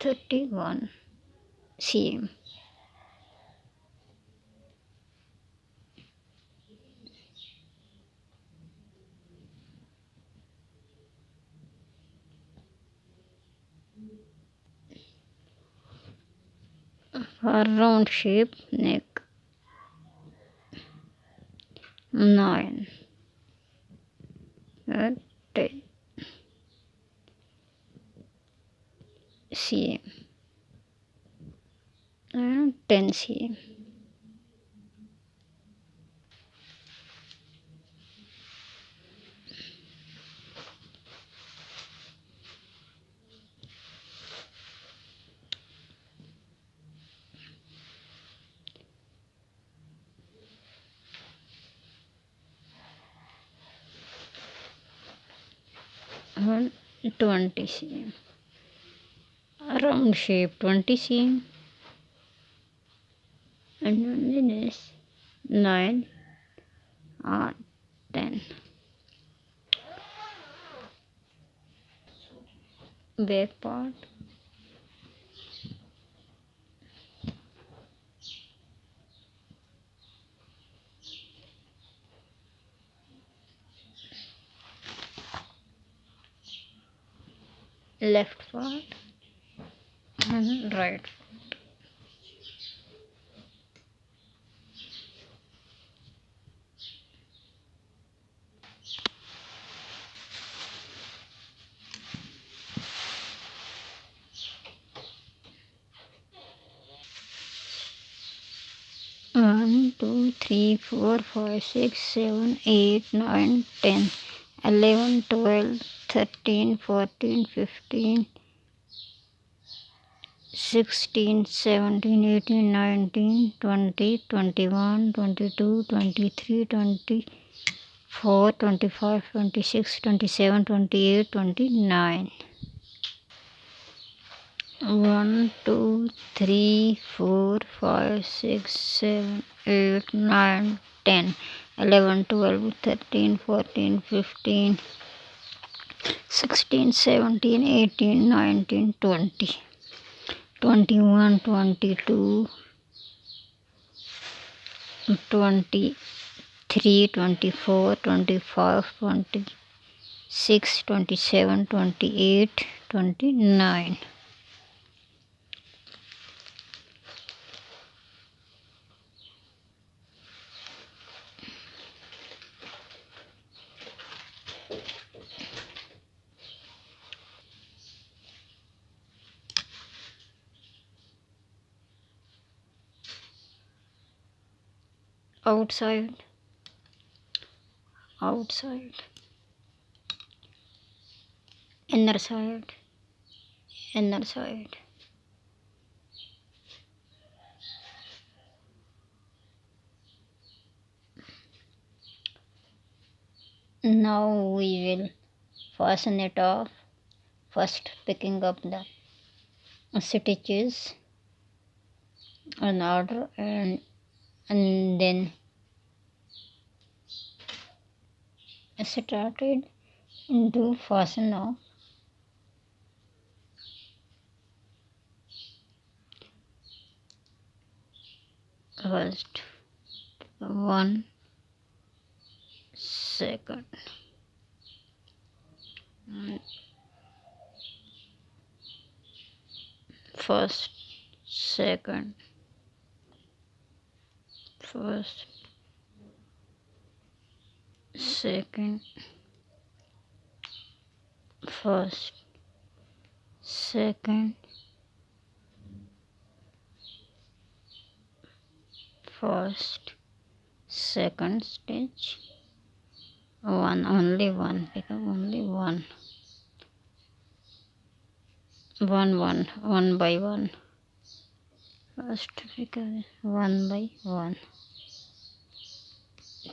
31 cm. For round shape neck, 9 and 10 cm and 10 cm. And 20 cm. Round shape 20 cm and on this 9 or 10. Back part, left part and right. One, 2, 3, 4, 5, 6, 7, 8, 9, 10, 11, 12, 13, 14, 15, 16, 17, 18, 19, 20, 21, 22, 23, 24, 25, 26, 27, 28, 29. 1, 2, 3, 4, 5, 6, 7, 8, 9, 10, 11, 12, 13, 14, 15, 16, 17, 18, 19, 20, 21, 22, 23, 24, 25, 26, 27, 28, 29. Outside, outside, inner side, inner side. Now we will fasten it off, first picking up the stitches in order and then started into fasten off. First 1 second, first, second, first, second, first, second, first, second stitch, one, only one, because only one, one by one, first, because one by one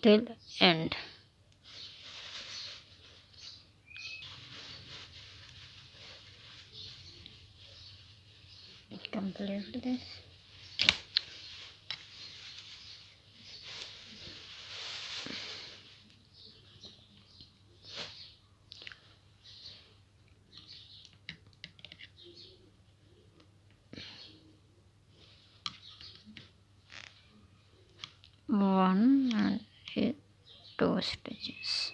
till end. Complete this. stitches.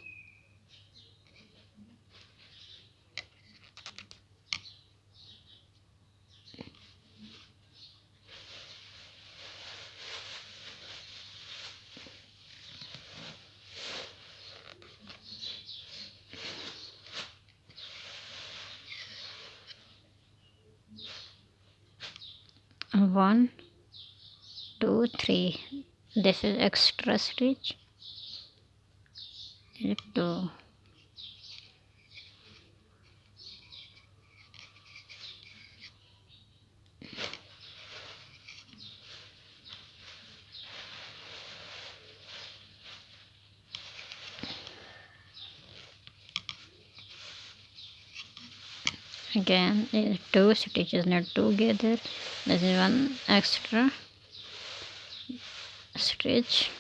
One, two, three. This is extra stitch. 2. Again, 2 stitches knit together. This is one extra stitch.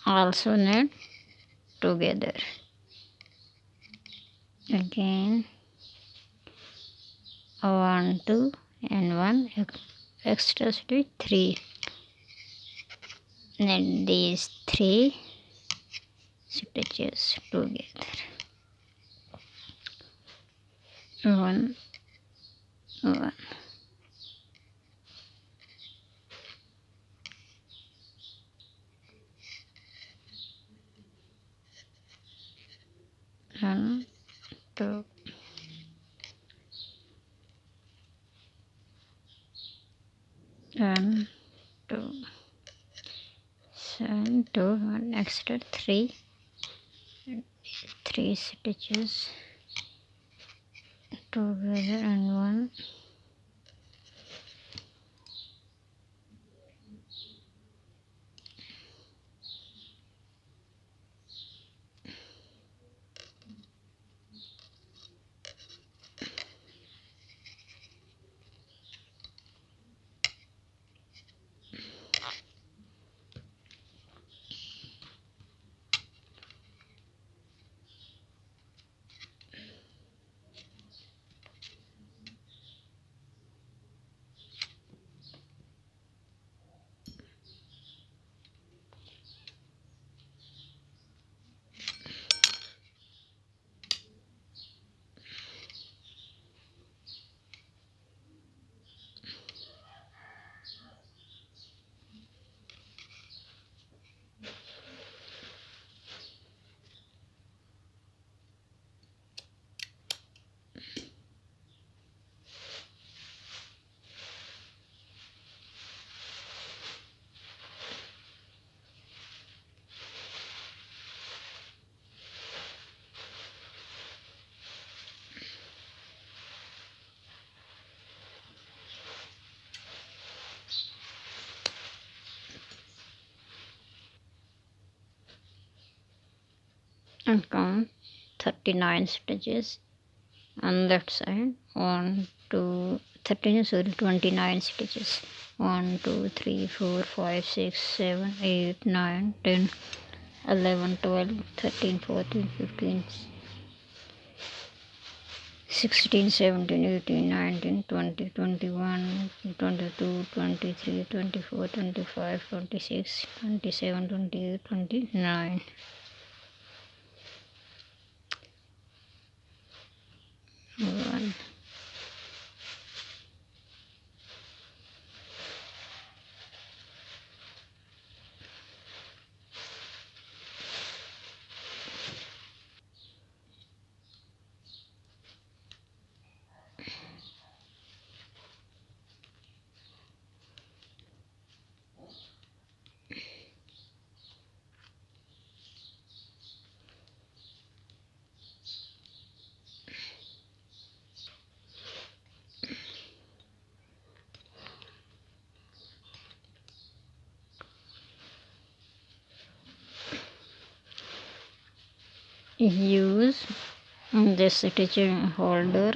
Also knit together. Again, 1, 2, and 1 extra stitch, 3. Knit these 3 stitches together. 1, 1. One, 2. 1, 2. 7, 2, 1 extra 3 stitches together, and 1. And count 39 stitches on that side. 1, 2, 13, sorry, 29 stitches. 1, 2, 3, 4, 5, 6, 7, 8, 9, 10, 11, 12, 13, 14, 15, 16, 17, 18, 19, 20, 21, 22, 23, 24, 25, 26, 27, 28, 29. 1. Use this stitch holder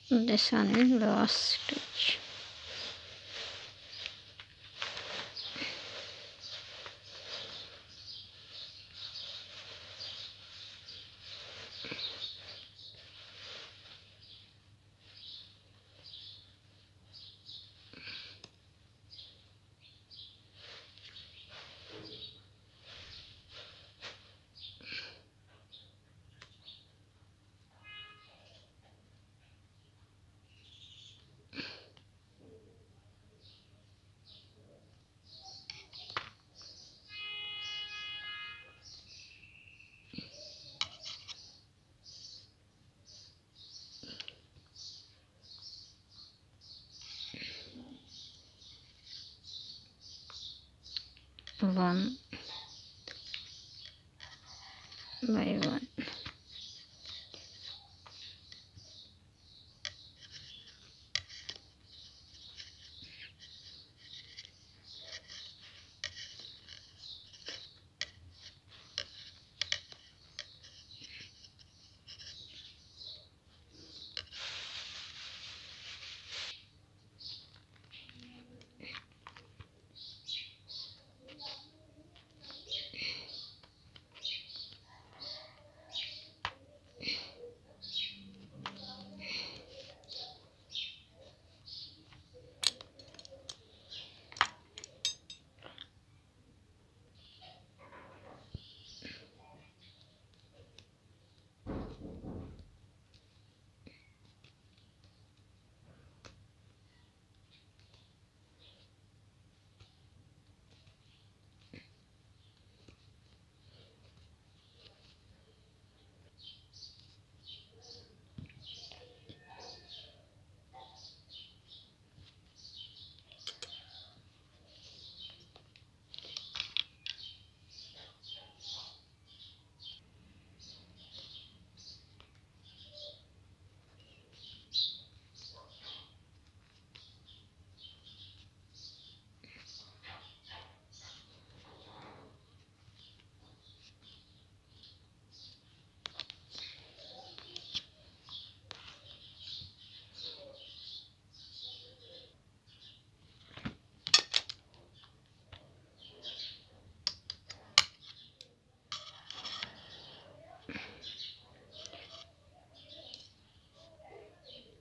this one is last stitch. one by one.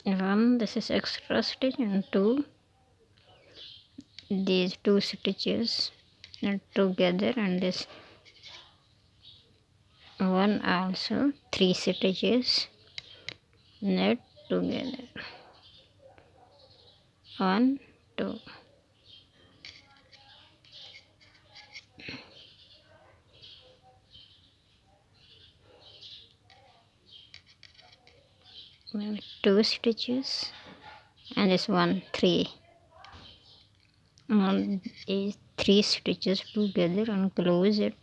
One, this is extra stitch, and two, these two stitches knit together, and this one also three stitches knit together. One, two. Two stitches, and this one three. And these three stitches together and close it.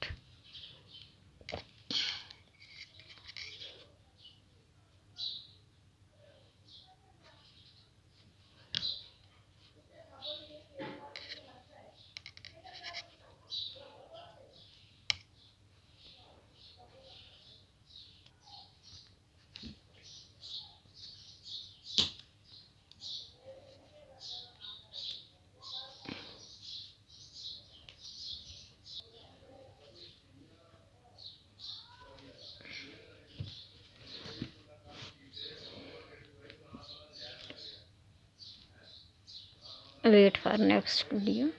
Wait for next video.